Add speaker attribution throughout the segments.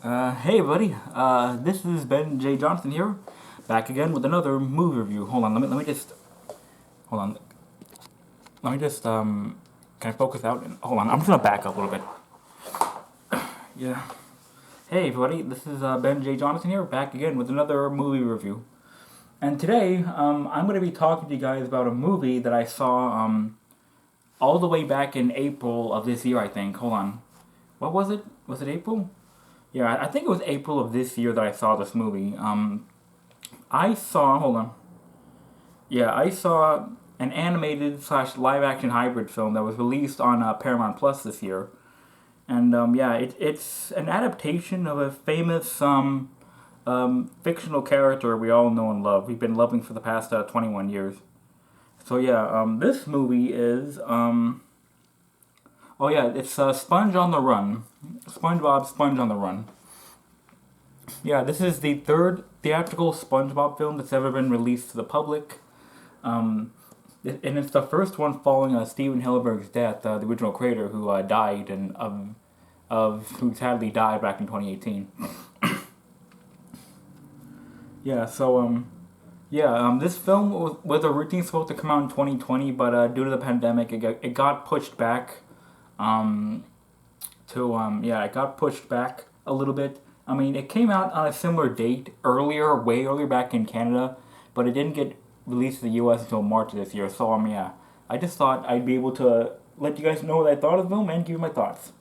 Speaker 1: Hey buddy, this is Ben J. Johnson here, back again with another movie review. Hold on, let me just, hold on, let me just, can I focus out? Hold on, I'm just gonna back up a little bit. Yeah. Hey everybody, this is Ben J. Johnson here, back again with another movie review. And today, I'm gonna be talking to you guys about a movie that I saw, all the way back in April of this year, I think. Hold on. What was it? Was it April? Yeah, I think it was April of this year that I saw this movie. I saw, hold on. Yeah, I saw an animated slash live action hybrid film that was released on Paramount Plus this year. And yeah, it's an adaptation of a famous fictional character we all know and love. We've been loving for the past 21 years. So yeah, this movie is, oh yeah, it's Sponge on the Run. SpongeBob Sponge on the Run. Yeah, this is the third theatrical SpongeBob film that's ever been released to the public. And it's the first one following Steven Hillenburg's death, the original creator who died and who sadly died back in 2018. Yeah, so this film was originally supposed to come out in 2020, but due to the pandemic, it got pushed back. It got pushed back a little bit. I mean, it came out on a similar date way earlier back in Canada, but it didn't get released to the U.S. until March of this year. So I just thought I'd be able to let you guys know what I thought of the film and give you my thoughts.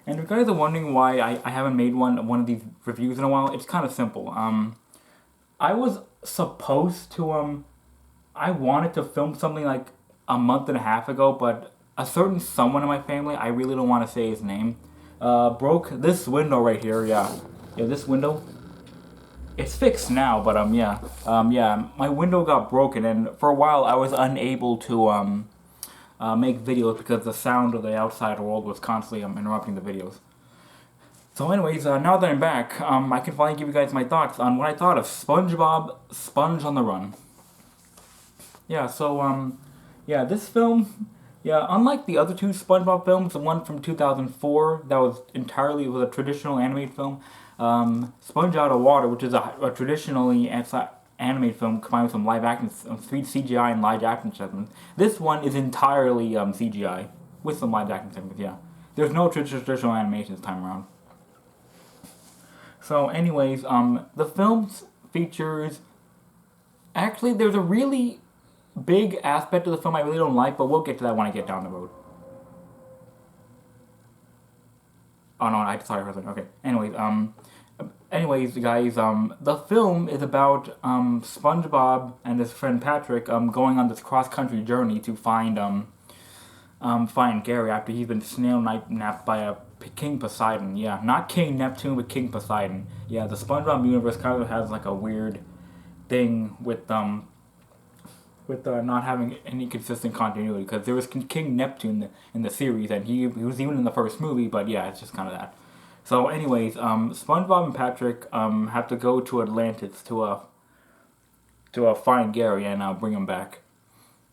Speaker 1: And if you guys are wondering why I haven't made one of these reviews in a while, it's kind of simple. I was supposed to I wanted to film something like a month and a half ago, but a certain someone in my family, I really don't want to say his name, broke this window right here. Yeah, this window. It's fixed now, but my window got broken, and for a while I was unable to make videos because the sound of the outside world was constantly interrupting the videos. So anyways, now that I'm back, I can finally give you guys my thoughts on what I thought of SpongeBob Sponge on the Run. Yeah, so this film. Yeah, unlike the other two SpongeBob films, the one from 2004 that was a traditional animated film, Sponge Out of Water, which is a traditionally animated film combined with some live action, 3 CGI and live action segments. This one is entirely CGI with some live action segments. Yeah, there's no traditional animation this time around. So, anyways, the film features. Actually, there's a really big aspect of the film I really don't like, but we'll get to that when I get down the road. Oh no, I sorry for that. Okay. Anyways, guys, the film is about SpongeBob and his friend Patrick going on this cross-country journey to find Gary after he's been snail napped by a King Poseidon. Yeah, not King Neptune, but King Poseidon. Yeah, the SpongeBob universe kind of has like a weird thing with not having any consistent continuity, because there was King Neptune in the series, and he was even in the first movie, but yeah, it's just kind of that. So anyways, SpongeBob and Patrick have to go to Atlantis to find Gary and bring him back.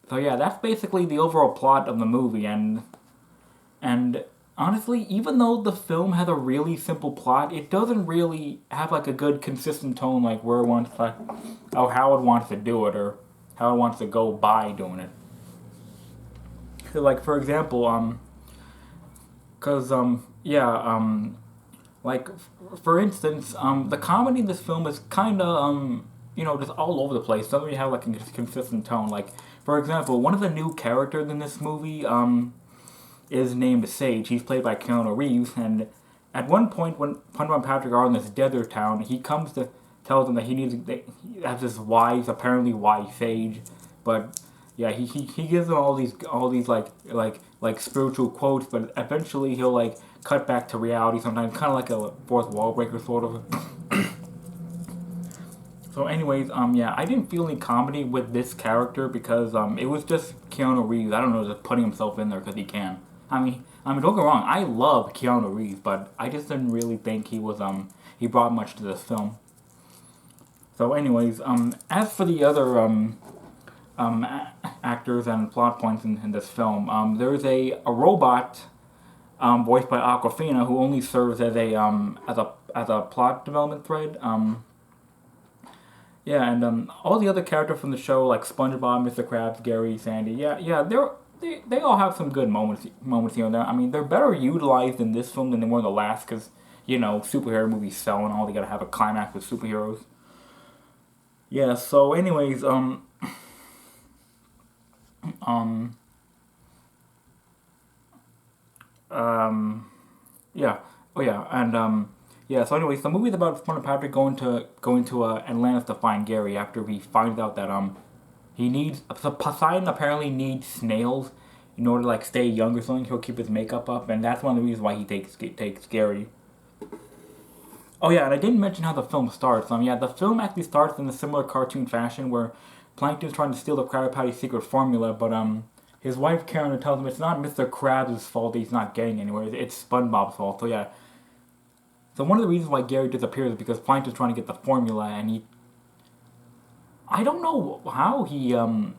Speaker 1: So yeah, that's basically the overall plot of the movie, and honestly, even though the film has a really simple plot, it doesn't really have like a good consistent tone, like where it wants how it wants to do it, or how it wants to go by doing it. So like, for example, for instance, the comedy in this film is kind of, just all over the place. Doesn't really have like a consistent tone. Like, for example, one of the new characters in this movie, is named Sage. He's played by Keanu Reeves, and at one point when SpongeBob and Patrick are in this desert town, he tells them that he has this apparently wise sage, but yeah, he gives them all these like spiritual quotes, but eventually he'll like cut back to reality sometimes, kind of like a fourth wall breaker sort of. So anyways, I didn't feel any comedy with this character because it was just Keanu Reeves. I don't know, just putting himself in there because he can. I mean, don't get me wrong, I love Keanu Reeves, but I just didn't really think he brought much to this film. So anyways, as for the other actors and plot points in this film, there's a robot voiced by Aquafina, who only serves as a plot development thread. Yeah, and all the other characters from the show, like SpongeBob, Mr. Krabs, Gary, Sandy, yeah, they all have some good moments here and there. I mean, they're better utilized in this film than they were in the last, because superhero movies sell and all. They gotta have a climax with superheroes. Yeah. So, anyways, um, yeah. Oh yeah, and yeah. So, anyways, the movie's about Fun and Patrick going to Atlantis to find Gary after he finds out that he needs, so Poseidon apparently needs snails in order to like stay young or something. He'll keep his makeup up, and that's one of the reasons why he takes Gary. Oh yeah, and I didn't mention how the film starts. Yeah, the film actually starts in a similar cartoon fashion where Plankton's trying to steal the Krabby Patty's secret formula, but his wife Karen tells him it's not Mr. Krabs' fault that he's not getting anywhere. It's SpongeBob's fault. So yeah, so one of the reasons why Gary disappears is because Plankton's trying to get the formula, and I don't know how he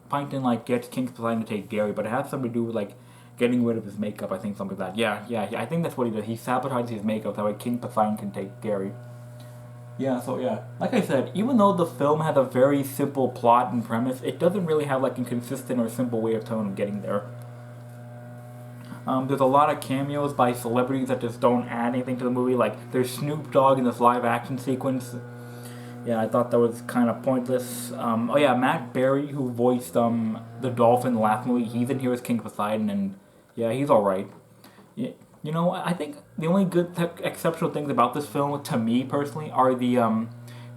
Speaker 1: Plankton like gets King Poseidon to take Gary, but it has something to do with like getting rid of his makeup. I think something like that. Yeah. I think that's what he does. He sabotages his makeup that way King Poseidon can take Gary. Yeah. So yeah, like I said, even though the film has a very simple plot and premise, it doesn't really have like a consistent or simple way of telling him getting there. There's a lot of cameos by celebrities that just don't add anything to the movie. Like there's Snoop Dogg in this live action sequence. Yeah, I thought that was kind of pointless. Oh yeah, Matt Berry, who voiced the dolphin in the last movie, he's in here as King Poseidon, and yeah, he's all right. Yeah, I think the only good exceptional things about this film, to me personally, are the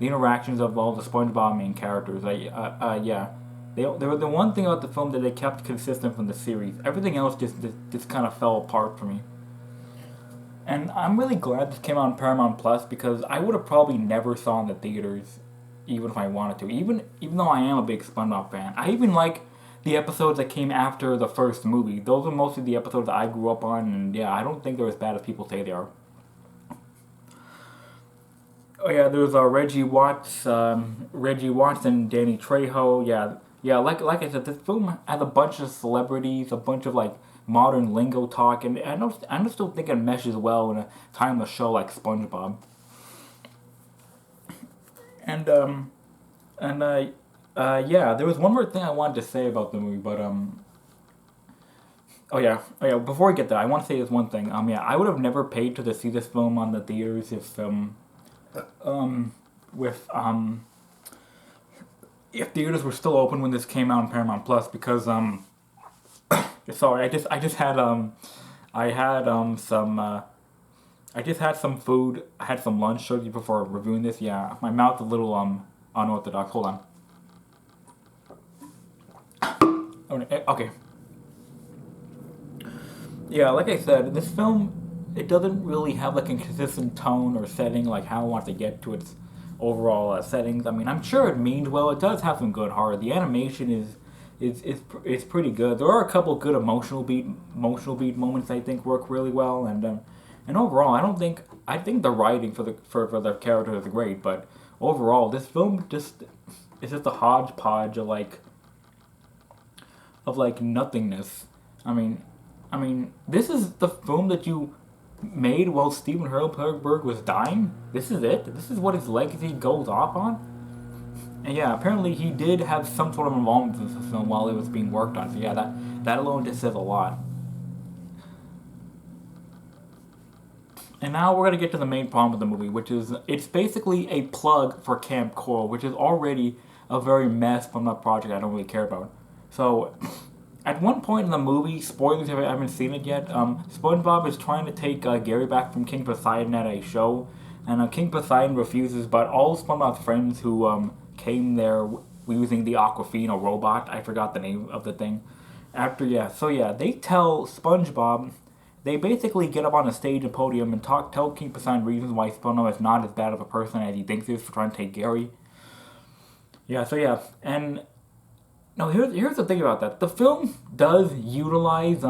Speaker 1: interactions of all the SpongeBob main characters. Yeah, they were the one thing about the film that they kept consistent from the series. Everything else just kind of fell apart for me. And I'm really glad this came out on Paramount Plus because I would have probably never saw it in the theaters, even if I wanted to. Even though I am a big SpongeBob fan, I even like the episodes that came after the first movie. Those are mostly the episodes that I grew up on, and yeah, I don't think they're as bad as people say they are. Oh yeah, there's Reggie Watts, and Danny Trejo. Yeah. Like I said, this film has a bunch of celebrities, a bunch of like modern lingo talk, and I just don't think it meshes well in a timeless show like SpongeBob. And yeah, there was one more thing I wanted to say about the movie, but oh yeah. Before I get there, I want to say this one thing. Yeah, I would have never paid to see this film on the theaters with if theaters were still open when this came out on Paramount Plus, because sorry, I just had I had some I just had some food. I had some lunch shortly before reviewing this. Yeah, my mouth's a little unorthodox. Hold on. Okay. Yeah, like I said, this film, it doesn't really have like a consistent tone or setting like how I want to get to its overall settings. I mean, I'm sure it means well. It does have some good horror. The animation is pretty good. There are a couple good emotional beat moments I think work really well, and overall I think the writing for the characters is great, but overall this film just is just a hodgepodge of like nothingness. I mean, this is the film that you made while Steven Spielberg was dying. This is it. This is what his legacy goes off on. And yeah, apparently he did have some sort of involvement in this film while it was being worked on. So yeah, that alone just says a lot. And now we're gonna get to the main problem of the movie, which is it's basically a plug for Camp Coral, which is already a very mess from that project I don't really care about. So, at one point in the movie, spoilers if I haven't seen it yet, SpongeBob is trying to take Gary back from King Poseidon at a show, and King Poseidon refuses, but all SpongeBob's friends who came there using the Aquafina robot, I forgot the name of the thing, they tell SpongeBob, they basically get up on a stage and podium and tell King Poseidon reasons why SpongeBob is not as bad of a person as he thinks he is for trying to take Gary. And no, here's the thing about that. The film does utilize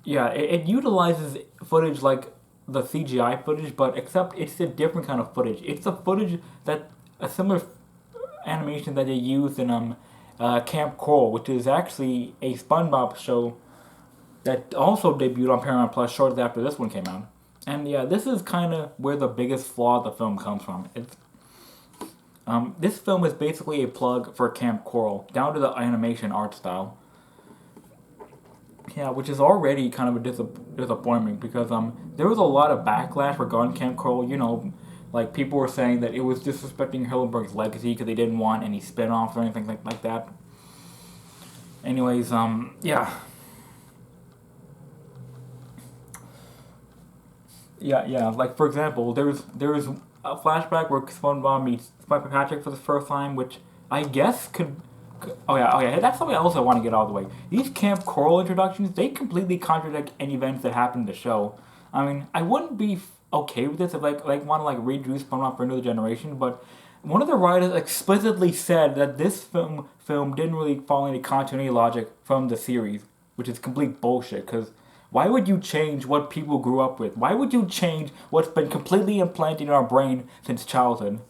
Speaker 1: it utilizes footage like the CGI footage, but except it's a different kind of footage. It's a footage that a similar animation that they used in Camp Coral, which is actually a SpongeBob show that also debuted on Paramount Plus shortly after this one came out. And yeah, this is kind of where the biggest flaw of the film comes from. This film is basically a plug for Camp Coral, down to the animation art style. Yeah, which is already kind of a disappointment because there was a lot of backlash regarding Camp Coral. Like people were saying that it was disrespecting Hillenburg's legacy because they didn't want any spin-offs or anything like that. Anyways, yeah. Yeah. Like for example, there was a flashback where SpongeBob meets Patrick for the first time, which I guess could. Oh yeah. That's something else I want to get out of the way. These Camp Coral introductions, they completely contradict any events that happen in the show. I mean, I wouldn't be okay with this if want to reintroduce SpongeBob for another generation, but one of the writers explicitly said that this film didn't really follow any continuity logic from the series, which is complete bullshit. Because why would you change what people grew up with? Why would you change what's been completely implanted in our brain since childhood?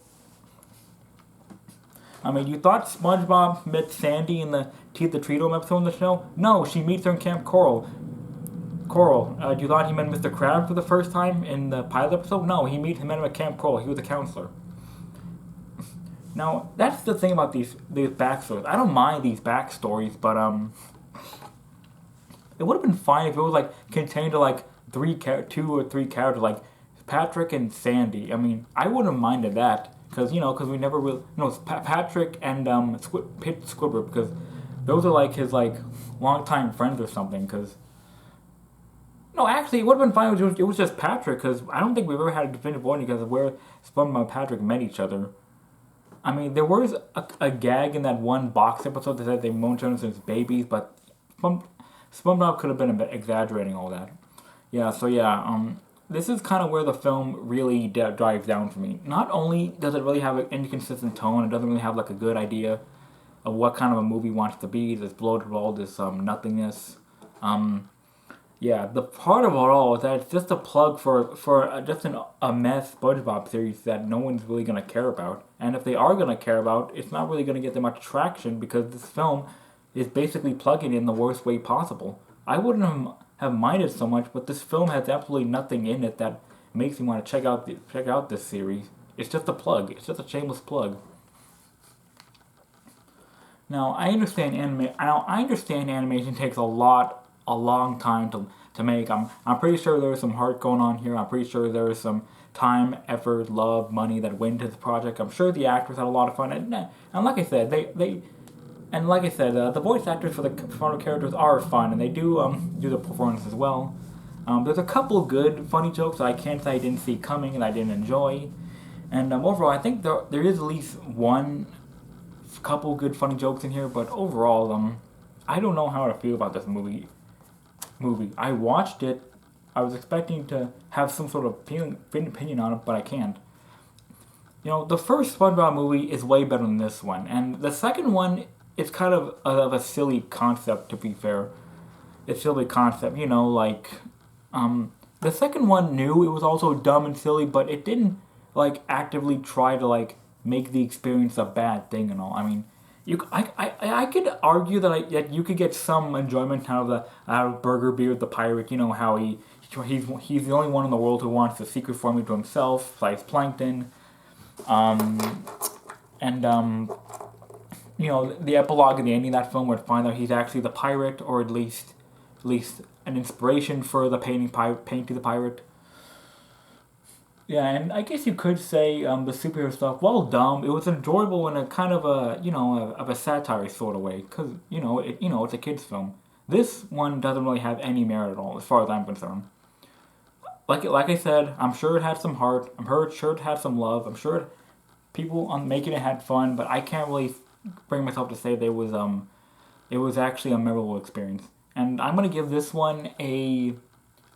Speaker 1: I mean, you thought SpongeBob met Sandy in the Teeth the Treedom episode of the show? No, she meets her in Camp Coral. You thought he met Mr. Krabs for the first time in the pilot episode? No, he met him at Camp Coral. He was a counselor. Now, that's the thing about these backstories. I don't mind these backstories, but it would have been fine if it was contained to two or three characters like Patrick and Sandy. I mean, I wouldn't have minded that because we never really it's Patrick and Squidward because those are his longtime friends or something. Because no, actually, it would have been fine if it was just Patrick because I don't think we've ever had a definitive warning because of where SpongeBob and Patrick met each other. I mean, there was a gag in that one box episode that said they known each other since babies, but SpongeBob could have been a bit exaggerating all that. Yeah, so yeah, this is kind of where the film really drives down for me. Not only does it really have an inconsistent tone, it doesn't really have a good idea of what kind of a movie wants to be. This bloated all this nothingness. Yeah, the part of it all is that it's just a plug for just a mess SpongeBob series that no one's really going to care about. And if they are going to care about, it's not really going to get that much traction because this film is basically plugging in the worst way possible. I wouldn't have minded so much, but this film has absolutely nothing in it that makes me want to check out this series. It's just a plug. It's just a shameless plug. Now, I understand animation takes a long time to make. I'm pretty sure there's some heart going on here. I'm pretty sure there is some time, effort, love, money that went into this project. I'm sure the actors had a lot of fun. And like I said, the voice actors for the final characters are fun, and they do the performance as well. There's a couple good funny jokes that I can't say I didn't see coming and I didn't enjoy. And overall, I think there is at least one couple good funny jokes in here, but overall, I don't know how to feel about this movie. I watched it. I was expecting to have some sort of opinion on it, but I can't. The first SpongeBob movie is way better than this one, and the second one is kind of a silly concept. To be fair, it's a silly concept. The second one knew it was also dumb and silly, but it didn't actively try to make the experience a bad thing and all. I mean, I could argue that you could get some enjoyment out of Burger Beard the pirate. How he's the only one in the world who wants the secret formula to himself, slice plankton, the epilogue and the ending of that film would find out he's actually the pirate, or at least an inspiration for the painting the pirate. Yeah, and I guess you could say the superhero stuff, well, dumb. It was enjoyable in a kind of a satire sort of way, because it's a kids film. This one doesn't really have any merit at all, as far as I'm concerned. Like I said, I'm sure it had some heart. I'm sure it had some love. I'm sure people on making it had fun, but I can't really bring myself to say it was actually a memorable experience. And I'm gonna give this one a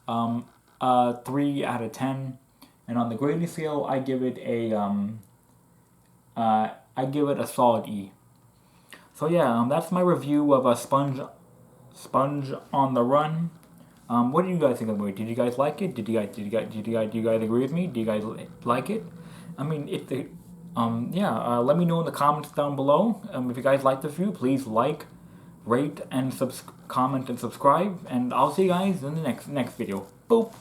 Speaker 1: 3 out of 10. And on the grading scale, I give it a solid E. So yeah, that's my review of a Sponge on the Run. What did you guys think of the movie? Did you guys like it? Do you guys agree with me? Do you guys like it? I mean, Yeah, let me know in the comments down below. If you guys like this video, please like, rate, and comment and subscribe. And I'll see you guys in the next video. Boop!